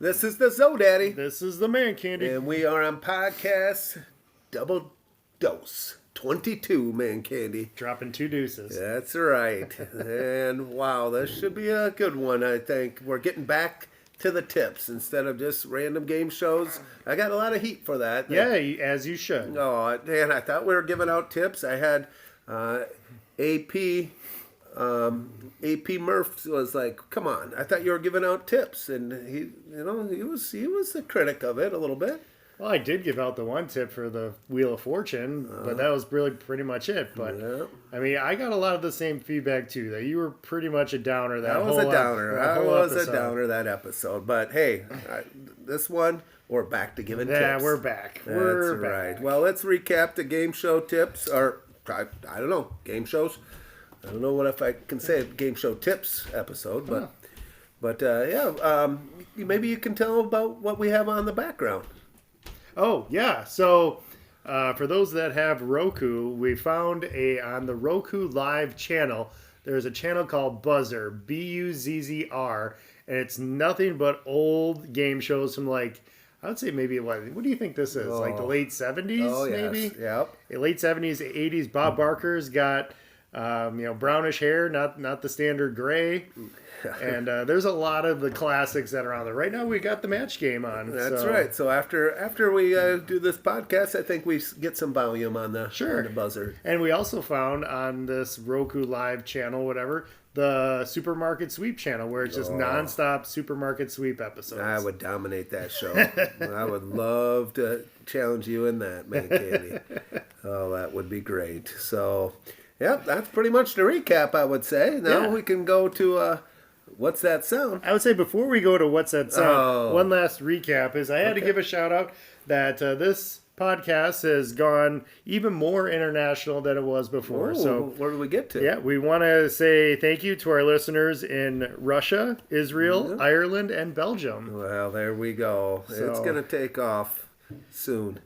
This is the Zo Daddy. This is the ManCandy. And we are on podcast Double Dose 22 ManCandy. Dropping 2 deuces. That's right. And wow, this should be a good one, I think. We're getting back to the tips instead of just random game shows. I got a lot of heat for that. Yeah, as you should. Oh, man, I thought we were giving out tips. I had AP Murph was like, "Come on! I thought you were giving out tips," and he was a critic of it a little bit. Well, I did give out the one tip for the Wheel of Fortune, but that was really pretty much it. But Yeah. I mean, I got a lot of the same feedback too. That you were pretty much a downer. I was a downer. That episode. But hey, this one we're back to giving tips. Yeah, we're back. That's right. Well, let's recap the game show tips, or I don't know, game shows. I don't know what if I can say a game show tips episode, but maybe you can tell about what we have on the background. Oh yeah, so for those that have Roku, we found on the Roku Live channel. There's a channel called Buzzer, Buzzr, and it's nothing but old game shows from I would say maybe what do you think this is? Like the late 70s, Oh yes, maybe? yep. Late 70s, 80s. Bob Barker's got brownish hair, not the standard gray. And there's a lot of the classics that are on there. Right now we got the match game on. That's right. So after we do this podcast, I think we get some volume on the Buzzer. And we also found on this Roku Live channel, whatever, the Supermarket Sweep channel, where it's just nonstop Supermarket Sweep episodes. I would dominate that show. I would love to challenge you in that, ManCandy. Oh, that would be great. So, yep, that's pretty much the recap, I would say. Now we can go to What's That Sound? I would say before we go to What's That Sound, one last recap is I had to give a shout out that this podcast has gone even more international than it was before. So where do we get to? Yeah, we want to say thank you to our listeners in Russia, Israel, Ireland, and Belgium. Well, there we go. So, it's going to take off soon.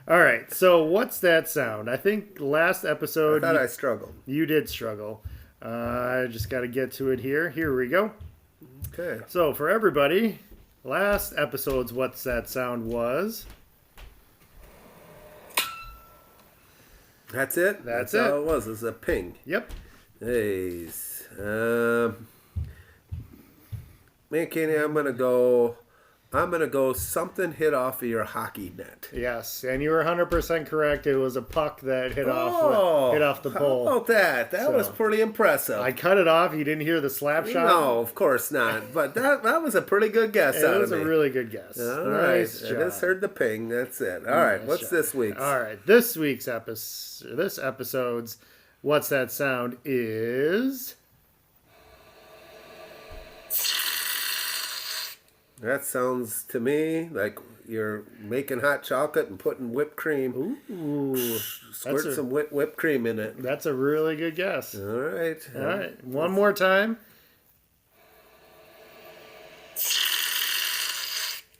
All right, so What's That Sound? I think last episode... I thought I struggled. You did struggle. I just got to get to it here. Here we go. Okay. So for everybody, last episode's What's That Sound was... That's it? That's all it was. It's a ping. Yep. Hey. ManCandy, I'm gonna go something hit off of your hockey net. Yes, and you were 100% correct. It was a puck that hit off the pole. How about that? That was pretty impressive. I cut it off. You didn't hear the slap shot? No, of course not. But that was a pretty good guess out of me. It was a really good guess. All nice right. job. I just heard the ping. That's it. All right. What's this week's? All right. This episode's What's That Sound is... That sounds to me like you're making hot chocolate and putting whipped cream. Ooh. Squirt some whipped cream in it. That's a really good guess. All right. All right. One more time.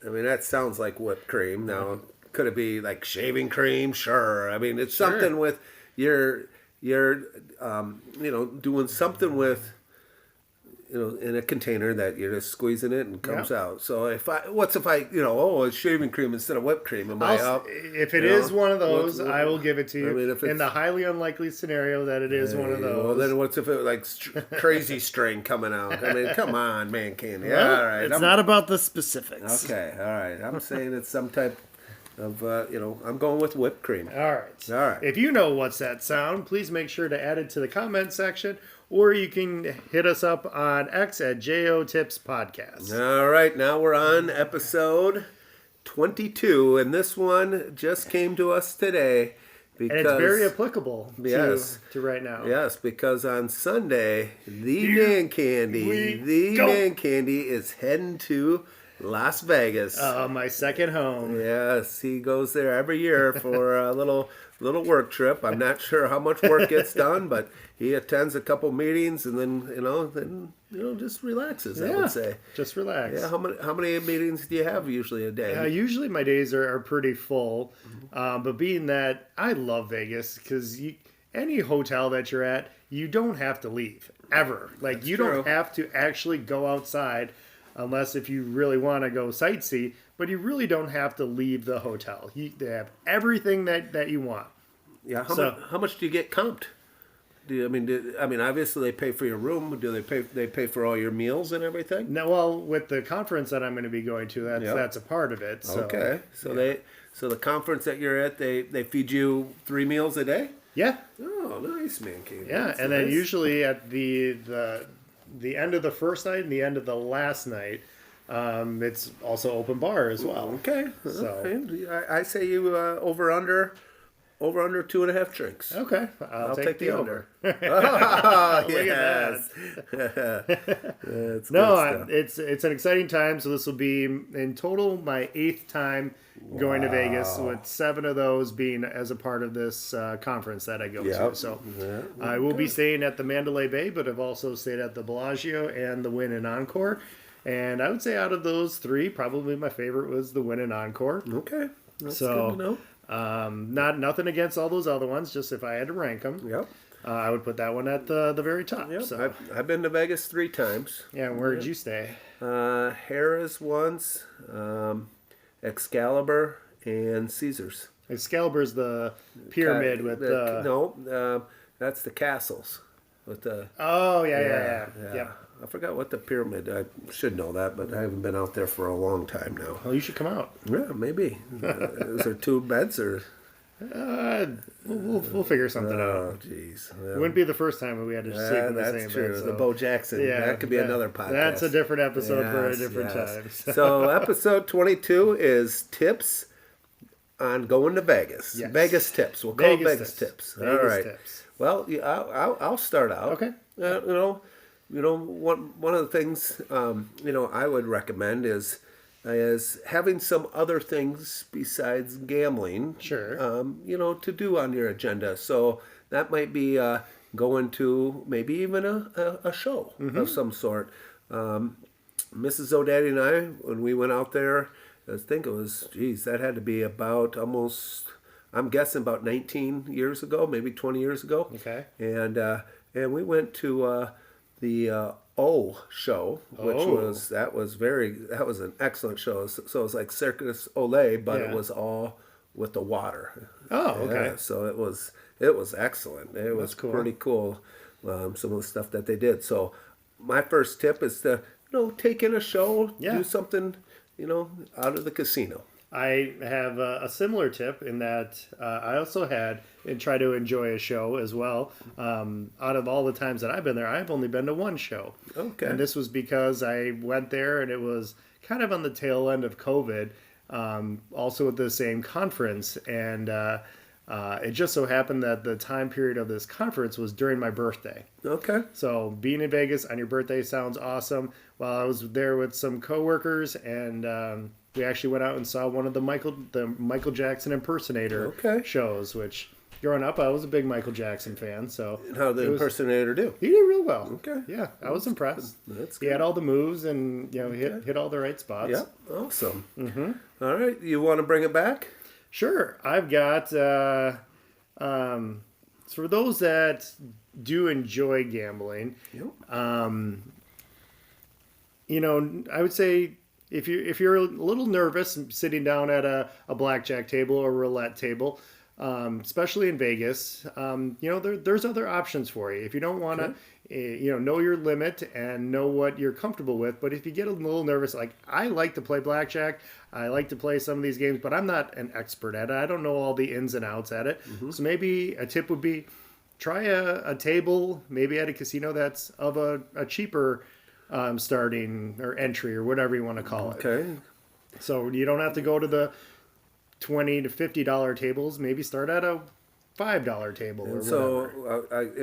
I mean, that sounds like whipped cream. Now, could it be like shaving cream? Sure. I mean, it's something with you're doing something with, in a container that you're just squeezing it and comes out. So if I it's shaving cream instead of whipped cream? Am I up? If it is one of those, I will give it to you. I mean, in the highly unlikely scenario that it is one of those. Well, then what's if it crazy string coming out? I mean, come on, ManCandy. Well, all right. It's not about the specifics. Okay, all right. I'm saying it's some type of, I'm going with whipped cream. All right. If you know What's That Sound, please make sure to add it to the comment section, or you can hit us up on X at JO Tips Podcast. All right, now we're on episode 22, and this one just came to us today. And it's very applicable to right now. Yes, because on Sunday, the ManCandy is heading to Las Vegas. My second home. Yes, he goes there every year for a little work trip. I'm not sure how much work gets done, but he attends a couple meetings and then just relaxes. I would say just relax. Yeah. How many meetings do you have usually a day? Usually my days are pretty full, but being that I love Vegas because any hotel that you're at, you don't have to leave ever. Like you don't have to actually go outside. unless if you really want to go sightsee. But you really don't have to leave the hotel. They have everything that you want. Yeah. So- How much do you get comped? Obviously they pay for your room. Do they pay for all your meals and everything? No, well, with the conference that I'm going to be going to, Yep. that's a part of it. So, Okay. So the conference that you're at, they feed you 3 meals a day? Yeah, Oh, nice, ManCandy. yeah, That's and then nice. usually at the end of the first night and the end of the last night, it's also open bar as well. Okay. So- Okay. I say you over under 2.5 drinks. Okay, I'll take the over. Oh, Look yes. That's No, good stuff. it's an exciting time. So this will be in total my 8th time going to Vegas, with 7 of those being as a part of this conference that I go Yep. to. So Yeah. I will be staying at the Mandalay Bay, but I've also stayed at the Bellagio and the Wynn and Encore. And I would say out of those 3, probably my favorite was the Wynn and Encore. Okay. That's So- good to know. Nothing against all those other ones. Just if I had to rank them, Yep. I would put that one at the very top. Yep. So I've been to Vegas 3 times. yeah, where did you stay? Harrah's once, Excalibur, and Caesars. Excalibur's the pyramid with the. No, that's the castles. With the Oh yeah. Yep. I forgot what the pyramid. I should know that, but I haven't been out there for a long time now. Well, you should come out. Yeah, maybe. Is there 2 beds or? We'll figure something out. Oh, jeez. It wouldn't be the first time we had to sleep in the That's same true. bed. So. The Bo Jackson. Yeah, that could be another podcast. That's a different episode for a Yes, different yes. time. So episode 22 is tips on going to Vegas. Yes. Vegas tips. We'll call it Vegas tips. All Vegas right. tips. Well, I'll start out. Okay. One of the things I would recommend is having some other things besides gambling. Sure. To do on your agenda. So that might be going to maybe even a show of some sort. Mrs. O'Daddy and I, when we went out there, I think it was, that had to be about almost, I'm guessing about 19 years ago, maybe 20 years ago. Okay. And we went to the O show, which was an excellent show. So it was like Circus Olay, but it Yeah. was all with the water. Oh, okay. Yeah, so it was excellent. It was cool. pretty cool. Some of the stuff that they did. So my first tip is to take in a show, Yeah. do something out of the casino. I have a similar tip in that I also had and try to enjoy a show as well. Out of all the times that I've been there, I've only been to one show. Okay. And this was because I went there and it was kind of on the tail end of COVID, also at the same conference. And it just so happened that the time period of this conference was during my birthday. Okay. So being in Vegas on your birthday sounds awesome. Well, I was there with some coworkers, and we actually went out and saw one of the Michael Jackson impersonator shows. Which growing up, I was a big Michael Jackson fan. So And how did the impersonator do? he did real well. Okay. Yeah, I was impressed. That's He good. had all the moves and hit all the right spots. Yep. Awesome. Mm-hmm. All right. You want to bring it back? Sure. I've got for those that do enjoy gambling. Yep. I would say if you're a little nervous sitting down at a blackjack table or roulette table, especially in Vegas, there's other options for you. If you don't want to, know your limit and know what you're comfortable with. But if you get a little nervous, like I like to play blackjack, I like to play some of these games, but I'm not an expert at it. I don't know all the ins and outs at it. Mm-hmm. So maybe a tip would be try a table, maybe at a casino that's of a cheaper starting or entry or whatever you want to call it. Okay. So you don't have to go to the $20 to $50 tables. Maybe start at a $5 table or whatever. So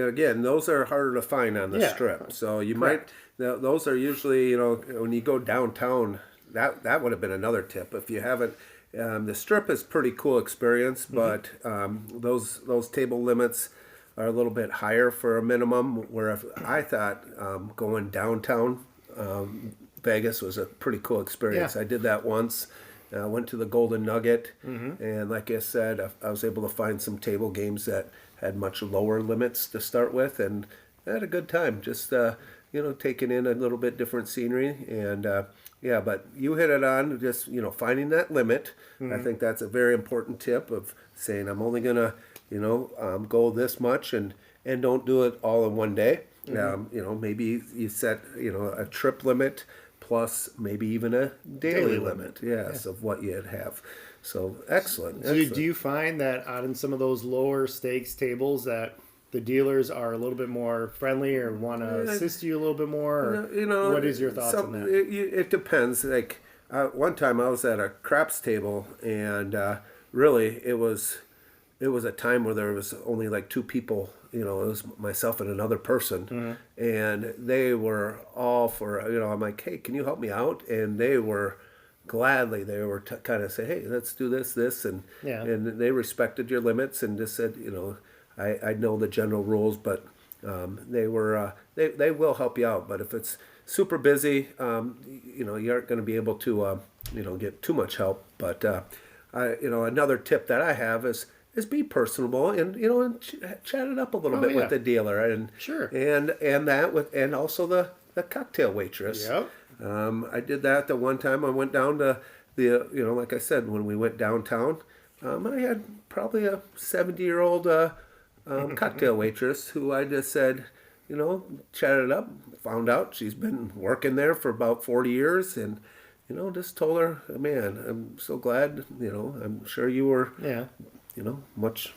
again, those are harder to find on the strip. So you Correct. those are usually when you go downtown. That would have been another tip if you haven't. The strip is pretty cool experience, but those table limits are a little bit higher for a minimum. Where if I thought going downtown Vegas was a pretty cool experience. Yeah. I did that once. I went to the Golden Nugget, and like I said, I was able to find some table games that had much lower limits to start with, and I had a good time. Just taking in a little bit different scenery. And yeah, but you hit it on just, finding that limit. I think that's a very important tip of saying I'm only going to, go this much and don't do it all in one day. Maybe you set, a trip limit plus maybe even a daily limit. Yes, of what you'd have. So excellent. So do you find that on some of those lower stakes tables that the dealers are a little bit more friendly or want to assist you a little bit more? Or what is your thoughts on that? It depends. Like one time I was at a craps table, and really it was a time where there was only like two people. It was myself and another person, and they were all for. I'm like, hey, can you help me out? And they were gladly. They were kind of say, hey, let's do this, and they respected your limits and just said, I know the general rules, but they will help you out. But if it's super busy, you aren't going to be able to get too much help. But another tip that I have is be personable and chat it up a little bit with the dealer and and also the cocktail waitress. Yep. I did that the one time I went down to the like I said, when we went downtown, I had probably a 70-year-old cocktail waitress who I just said, chatted up, found out she's been working there for about 40 years and, just told her, man, I'm so glad, I'm sure you were, much,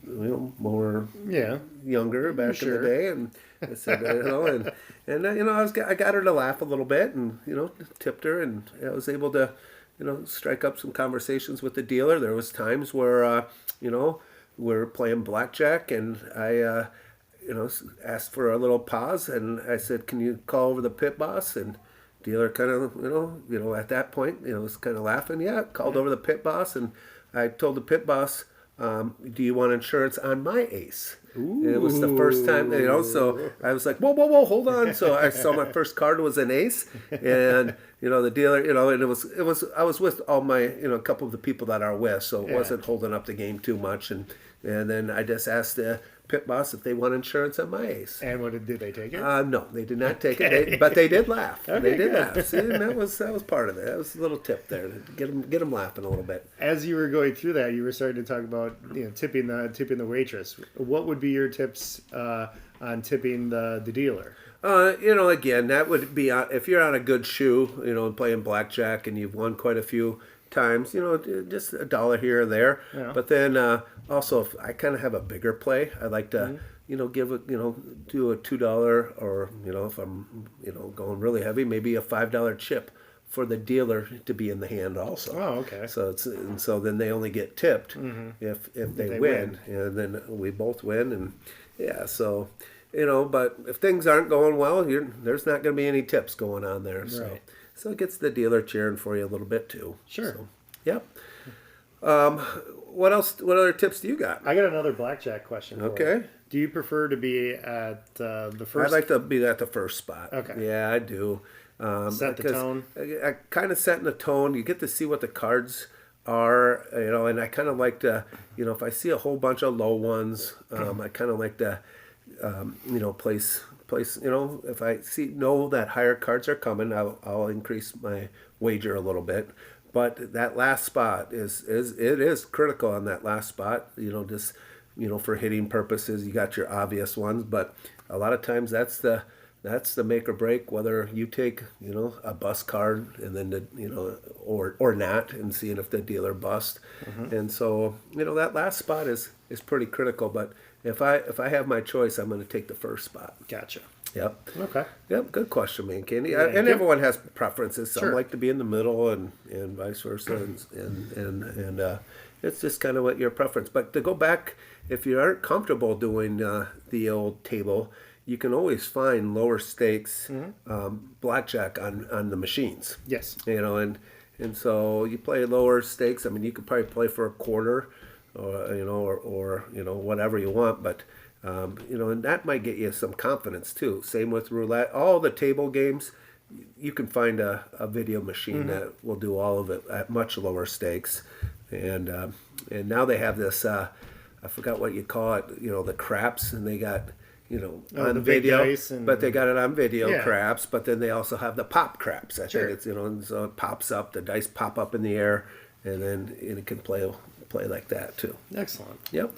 more younger back in the day. And I said, I got her to laugh a little bit and, tipped her and I was able to, strike up some conversations with the dealer. There was times where, we're playing blackjack, and I, asked for a little pause, and I said, "Can you call over the pit boss?" And dealer kind of, at that point, was kind of laughing. Yeah, called over the pit boss, and I told the pit boss, "Do you want insurance on my ace?" And it was the first time, so I was like, whoa, hold on. So I saw my first card was an ace, and the dealer, and it was I was with all my, a couple of the people that are with, so it wasn't holding up the game too much, and then I just asked the pit boss if they want insurance on my ace. And did they take it? No, they did not take it. But they did laugh. Okay, they did good. laugh. See, and that was part of it. That was a little tip there to get them laughing a little bit. As you were going through that, you were starting to talk about tipping the waitress. What would be your tips on tipping the dealer? Again, that would be if you're on a good shoe, playing blackjack and you've won quite a few times, just $1 here or there. Yeah. But then also, if I kind of have a bigger play, I like to, give it, do a $2 or, if I'm, going really heavy, maybe a $5 chip for the dealer to be in the hand also. Oh, okay. So then they only get tipped if they win, and then we both win, and so. But if things aren't going well, there's not going to be any tips going on there. Right. So it gets the dealer cheering for you a little bit too. Sure. So, yep. What else? What other tips do you got? I got another blackjack question. Okay. You. Do you prefer to be at the first? I'd like to be at the first spot. Okay. Yeah, I do. Set the tone. I kind of setting the tone. You get to see what the cards are, and I kind of like to, if I see a whole bunch of low ones, I kind of like to. Place. If I know that higher cards are coming, I'll increase my wager a little bit. But that last spot is critical on that last spot. Just for hitting purposes, you got your obvious ones, but a lot of times that's the make or break. Whether you take a bust card and then or not, and seeing if the dealer bust. And so that last spot is pretty critical, but. If I have my choice, I'm going to take the first spot. Gotcha. Yep. Okay. Yep. Good question, ManCandy. And everyone has preferences. Some like to be in the middle, and vice versa, and it's just kind of what your preference. But to go back, if you aren't comfortable doing the old table, you can always find lower stakes blackjack on the machines. Yes. And so you play lower stakes. I mean, you could probably play for a quarter. Or whatever you want, but and that might get you some confidence too. Same with roulette. All the table games, you can find a video machine that will do all of it at much lower stakes, and now they have this. I forgot what you call it. The craps, and they got on the big video, dice but they got it on video Yeah. craps. But then they also have the pop craps. I Sure. think it's and so it pops up, the dice pop up in the air, and then it can play like that too. Excellent. Yep.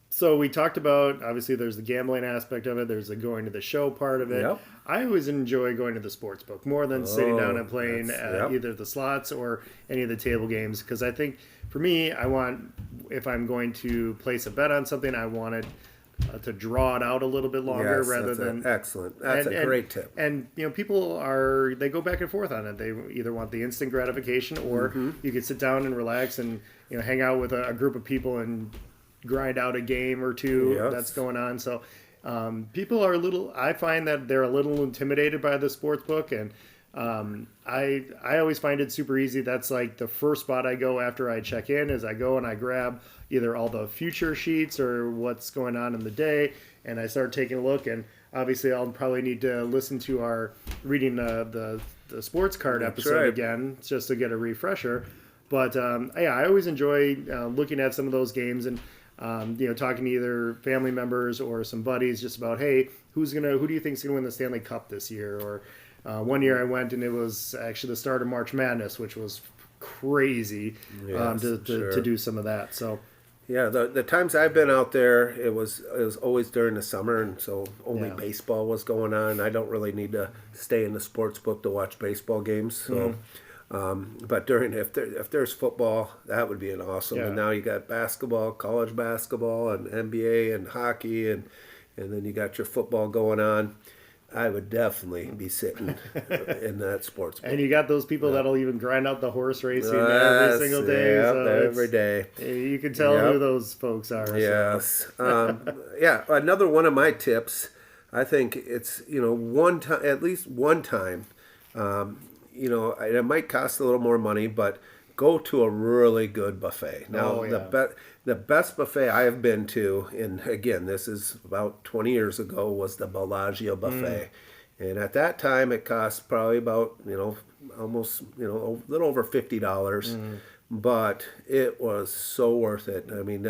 So we talked about, obviously there's the gambling aspect of it. There's the going to the show part of it. Yep. I always enjoy going to the sports book more than sitting down and playing yep. either the slots or any of the table games. Because I think for me, if I'm going to place a bet on something, I want it to draw it out a little bit longer Yes, rather that's than excellent. That's a great tip. And people they go back and forth on it. They either want the instant gratification, or Mm-hmm. you could sit down and relax and hang out with a group of people and grind out a game or two Yes. that's going on. So people are I find that they're a little intimidated by the sports book, and I always find it super easy. That's like the first spot I go after I check in, is I go and I grab either all the future sheets or what's going on in the day, and I start taking a look. And obviously I'll probably need to listen to our reading the sports card That's episode right. again just to get a refresher. But I always enjoy looking at some of those games and talking to either family members or some buddies just about, hey, who do you think's gonna win the Stanley Cup this year? Or one year I went and it was actually the start of March Madness, which was crazy Yes, to do some of that. So Yeah, the times I've been out there, it was always during the summer, and so only Yeah. baseball was going on. I don't really need to stay in the sports book to watch baseball games. So, but if there's football, that would be an awesome. Yeah. And now you got basketball, college basketball, and NBA and hockey, and then you got your football going on. I would definitely be sitting in that sports book. and you got those people that'll even grind out the horse racing Yes, every single day. yep, So every day. You can tell Yep. who those folks are. So. Yes. Yeah. Another one of my tips. I think it's one time, at least one time. It might cost a little more money, but go to a really good buffet. Now, Oh, yeah. the best buffet I have been to, and again, this is about 20 years ago, was the Bellagio buffet. And at that time, it cost probably about, almost, a little over $50. But it was so worth it. I mean,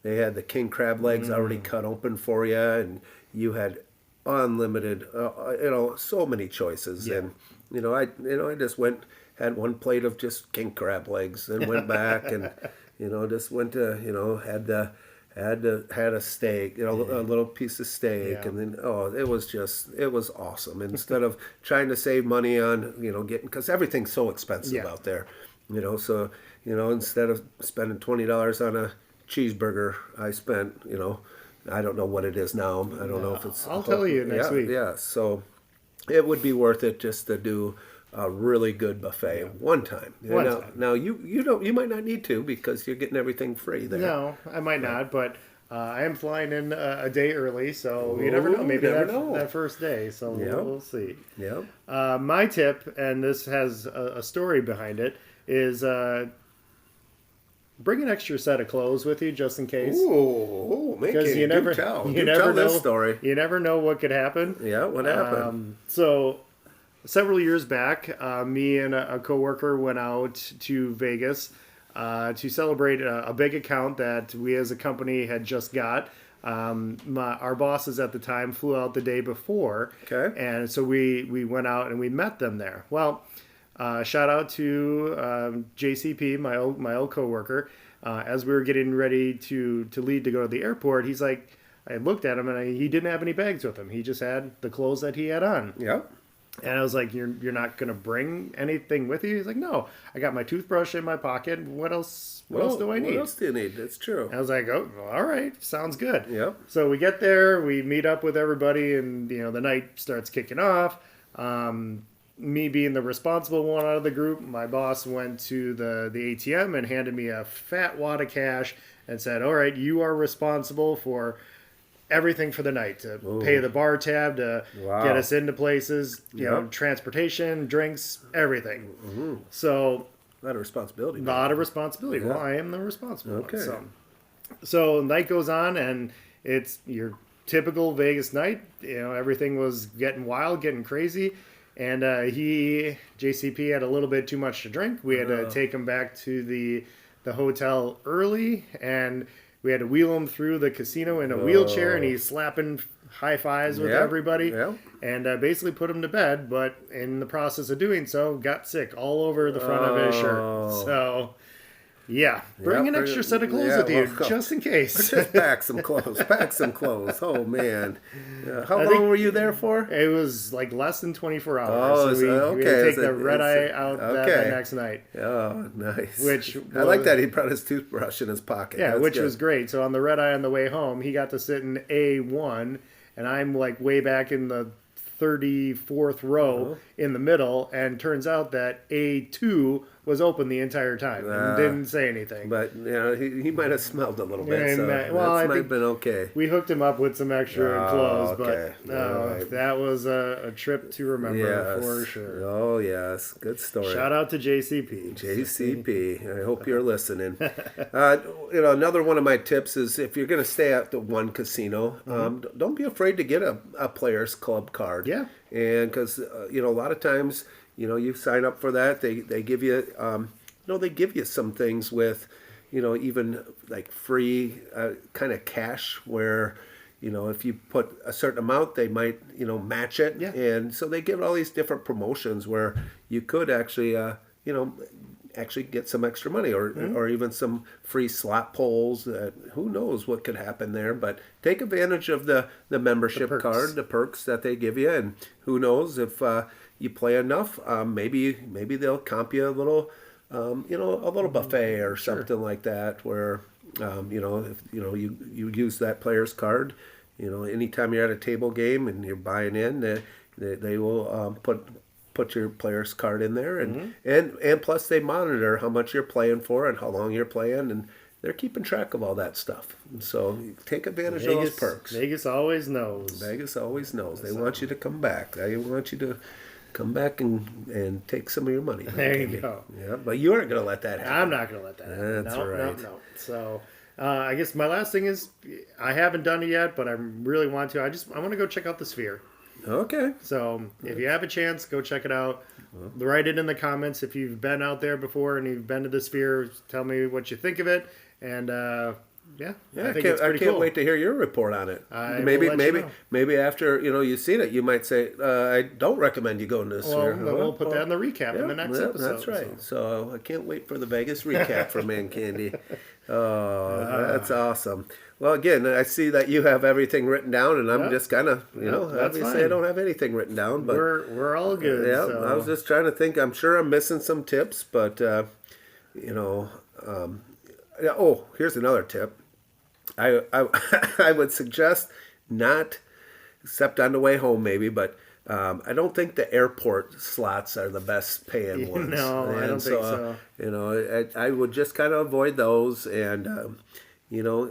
they had the king crab legs already cut open for you, and you had unlimited, so many choices. Yeah. And, I just had one plate of just king crab legs and went back and, just went to, had a steak, a little piece of steak, Yeah. and then it was awesome. Instead of trying to save money on getting, because everything's so expensive Yeah. out there, so instead of spending $20 on a cheeseburger, I spent I don't know what it is now. I don't know if it's. I'll tell you next week. Yeah, so it would be worth it just to do a really good buffet one time. One time. Now you might not need to because you're getting everything free there. No, I might not, but I am flying in a day early, so you never know. Ooh, Maybe never that, know. that first day, so Yeah. we'll see. Yep. My tip, and this has a story behind it, is bring an extra set of clothes with you just in case. Ooh, Because you never tell. you Do never tell know this story. You never know what could happen. Yeah, what happened? So several years back, me and a coworker went out to Vegas to celebrate a big account that we as a company had just got. Our bosses at the time flew out the day before, Okay. and so we went out and we met them there. Well, shout out to JCP, my old coworker. As we were getting ready to leave to go to the airport, he's like, I looked at him and he didn't have any bags with him. He just had the clothes that he had on. Yep. And I was like, you're not going to bring anything with you? He's like, no, I got my toothbrush in my pocket. What else do I need? What else do you need? That's true. I was like, oh, all right, sounds good. Yep. So we get there, we meet up with everybody, and the night starts kicking off. Me being the responsible one out of the group, my boss went to the ATM and handed me a fat wad of cash and said, all right, you are responsible for everything for the night, to pay the bar tab, to Wow. get us into places, Yep. transportation, drinks, everything. So A lot of responsibility. a lot of responsibility. Yeah. Well, I am the responsible Okay. one. So night goes on, and it's your typical Vegas night. Everything was getting wild, getting crazy. And JCP had a little bit too much to drink. We had to take him back to the hotel early, and We had to wheel him through the casino in a wheelchair, and he's slapping high fives with everybody, and basically put him to bed. But in the process of doing so, got sick all over the front of his shirt. So, yeah, bring an extra set of clothes with you, just in case. Just pack some clothes. Pack some clothes. Oh, man. How long were you there for? It was like less than 24 hours. So we had to take the red-eye out that next night. Oh, nice. Which I like that he brought his toothbrush in his pocket. Yeah, That's which good. was great. So on the red-eye on the way home, he got to sit in A1, and I'm like way back in the 34th row in the middle, and turns out that A2 was open the entire time and didn't say anything. But he might have smelled a little bit, so that might have been okay. We hooked him up with some extra clothes, okay. but that was a trip to remember for sure. Oh, yes. Good story. Shout out to JCP. JCP. I hope you're listening. Another one of my tips is if you're going to stay at the one casino, don't be afraid to get a Players Club card. Yeah. And because, a lot of times, you sign up for that. They give you, they give you some things with, even like free kind of cash where, if you put a certain amount, they might, match it. Yeah. And so they give all these different promotions where you could actually, actually get some extra money or even some free slot pulls. Who knows what could happen there, but take advantage of the membership card, the perks that they give you, and who knows if you play enough, maybe they'll comp you a little buffet or something like that where if you use that player's card, anytime you're at a table game and you're buying in, they will put your player's card in there, and plus they monitor how much you're playing for and how long you're playing, and they're keeping track of all that stuff. And so take advantage of those perks. Vegas always knows. They want you to come back. They want you to come back and take some of your money. There you go. Yeah, but you aren't going to let that happen. I'm not going to let that happen. That's right. No. So I guess my last thing is I haven't done it yet, but I really want to. I want to go check out the Sphere. Okay. So if you have a chance, go check it out. Write it in the comments if you've been out there before and you've been to the Sphere. Tell me what you think of it. And I think it's pretty cool. I can't wait to hear your report on it. Maybe after you've seen it, you might say, "I don't recommend you go to the Sphere." Well, we'll put that in the recap in the next episode. That's right. So I can't wait for the Vegas recap for ManCandy. Oh, that's awesome. Well, again, I see that you have everything written down, and I'm just kind of, obviously I don't have anything written down, but we're all good. Yeah, so. I was just trying to think. I'm sure I'm missing some tips, but here's another tip. I would suggest not, except on the way home maybe, but I don't think the airport slots are the best paying ones. No, I don't think so. I would just kind of avoid those, and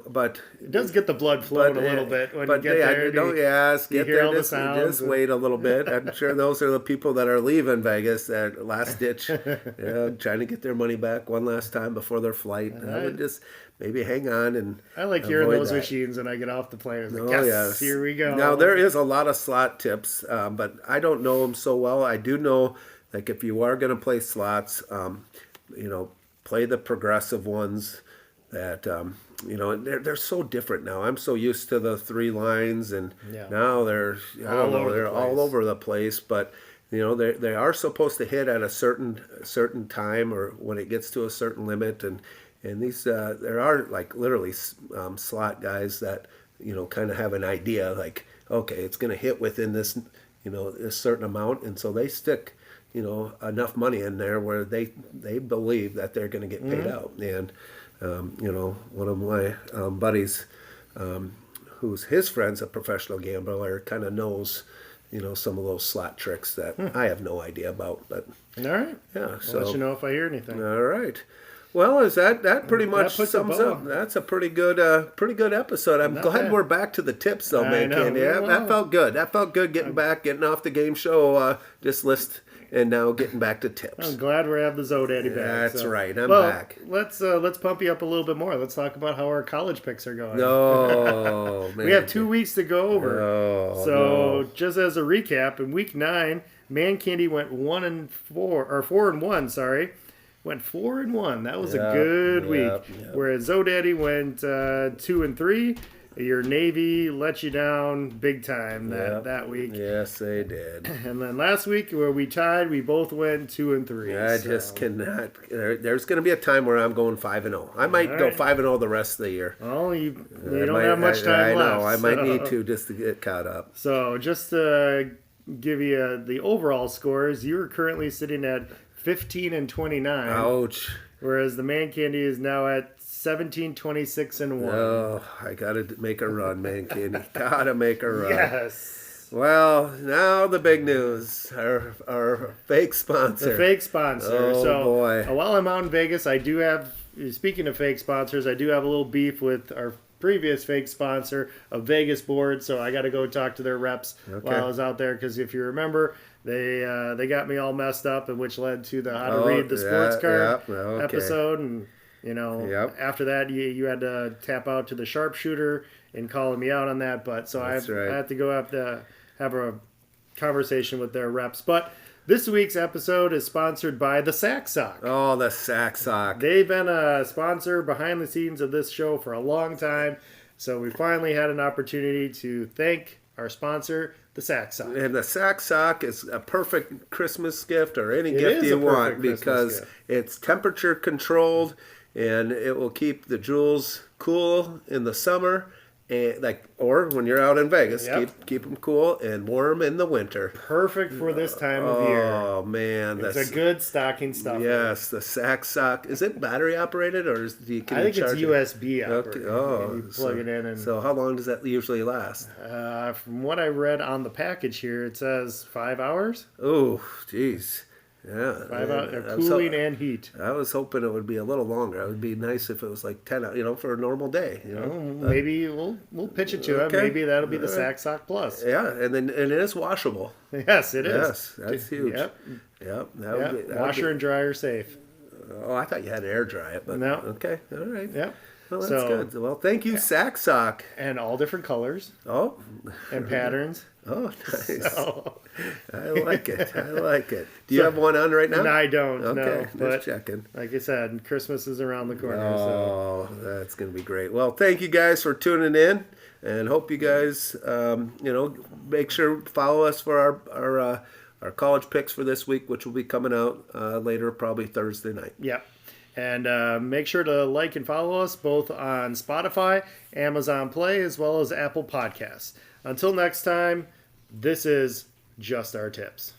but it does get the blood flowing a little bit when you get there. Get there. Just wait a little bit. I'm sure those are the people that are leaving Vegas at last ditch, trying to get their money back one last time before their flight. I would just maybe hang on and. I like hearing those machines when I get off the plane. Yes, here we go. Now there is a lot of slot tips, but I don't know them so well. I do know, like if you are going to play slots, play the progressive ones. That they're so different now. I'm so used to the three lines, and now they're all over the place. But they are supposed to hit at a certain time or when it gets to a certain limit, and these there are like literally slot guys that kind of have an idea like, okay, it's going to hit within this a certain amount, and so they stick enough money in there where they believe that they're going to get paid out. And one of my buddies, who's his friend's a professional gambler, kind of knows, some of those slot tricks that I have no idea about. But all right, yeah, I'll let you know if I hear anything. All right. Well, is that pretty much sums up? That's a pretty good episode. I'm glad we're back to the tips, though, ManCandy. That felt good. That felt good getting off the game show list. And now getting back to tips. I'm glad we have the Zodaddy back. That's right. I'm back. Let's pump you up a little bit more. Let's talk about how our college picks are going. No, man. We have 2 weeks to go over. Just as a recap, in week 9, ManCandy went 1-4 or 4-1. Sorry. went 4-1. That was Yep, a good week. yep. Whereas Zodaddy went 2-3. Your Navy let you down big time that week. Yes, they did. And then last week where we tied, we both went 2-3. I just cannot. There's going to be a time where I'm going 5-0. I might go 5-0 the rest of the year. Oh, you don't have much time left. I know. I might need to just to get caught up. So just to give you the overall scores, you're currently sitting at 15-29. Ouch. Whereas the ManCandy is now at 17-26-1. Oh, I gotta make a run, ManCandy. Gotta make a run. Yes. Well, now the big news. Our fake sponsor. The fake sponsor. Oh, so, boy. While I'm out in Vegas, I do have, speaking of fake sponsors, I do have a little beef with our previous fake sponsor of Vegas Board. So I got to go talk to their reps while I was out there. Because if you remember, they got me all messed up, and which led to the how to read the sports card episode. And after that, you had to tap out to the sharpshooter and calling me out on that. But so I have to go have a conversation with their reps. But this week's episode is sponsored by the Sack Sock. Oh, the Sack Sock. They've been a sponsor behind the scenes of this show for a long time. So we finally had an opportunity to thank our sponsor, the Sack Sock. And the Sack Sock is a perfect Christmas gift or any gift you want because it's temperature controlled and it will keep the jewels cool in the summer. And or when you're out in Vegas, keep them cool and warm in the winter. Perfect for this time of year. Oh man, it's a good stocking stuffer. Yes, the Sack Sock. Is it battery operated or I think it's USB operated. Okay. Oh, you plug it in. And so how long does that usually last? From what I read on the package here, it says 5 hours. Oh, jeez. Yeah, 5 hours, cooling and heat. I was hoping it would be a little longer. It would be nice if it was like 10 hours, for a normal day. Maybe we'll pitch it to him. Maybe that'll be the Sack Sock Plus. Yeah, and it is washable. Yes, it is. Yes, that's huge. Yep. Washer and dryer safe. Oh, I thought you had to air dry it, but no. Okay, all right. Yep. Well, that's good. Well, thank you, Sack Sock. And all different colors. Oh. And patterns. Oh, nice. I like it. Do you have one on right now? No, I don't. Okay, no, just checking. Like I said, Christmas is around the corner. Oh, that's going to be great. Well, thank you guys for tuning in, and hope you guys, make sure to follow us for our college picks for this week, which will be coming out later, probably Thursday night. Yep. And make sure to like and follow us both on Spotify, Amazon Play, as well as Apple Podcasts. Until next time, this is Just Our Tips.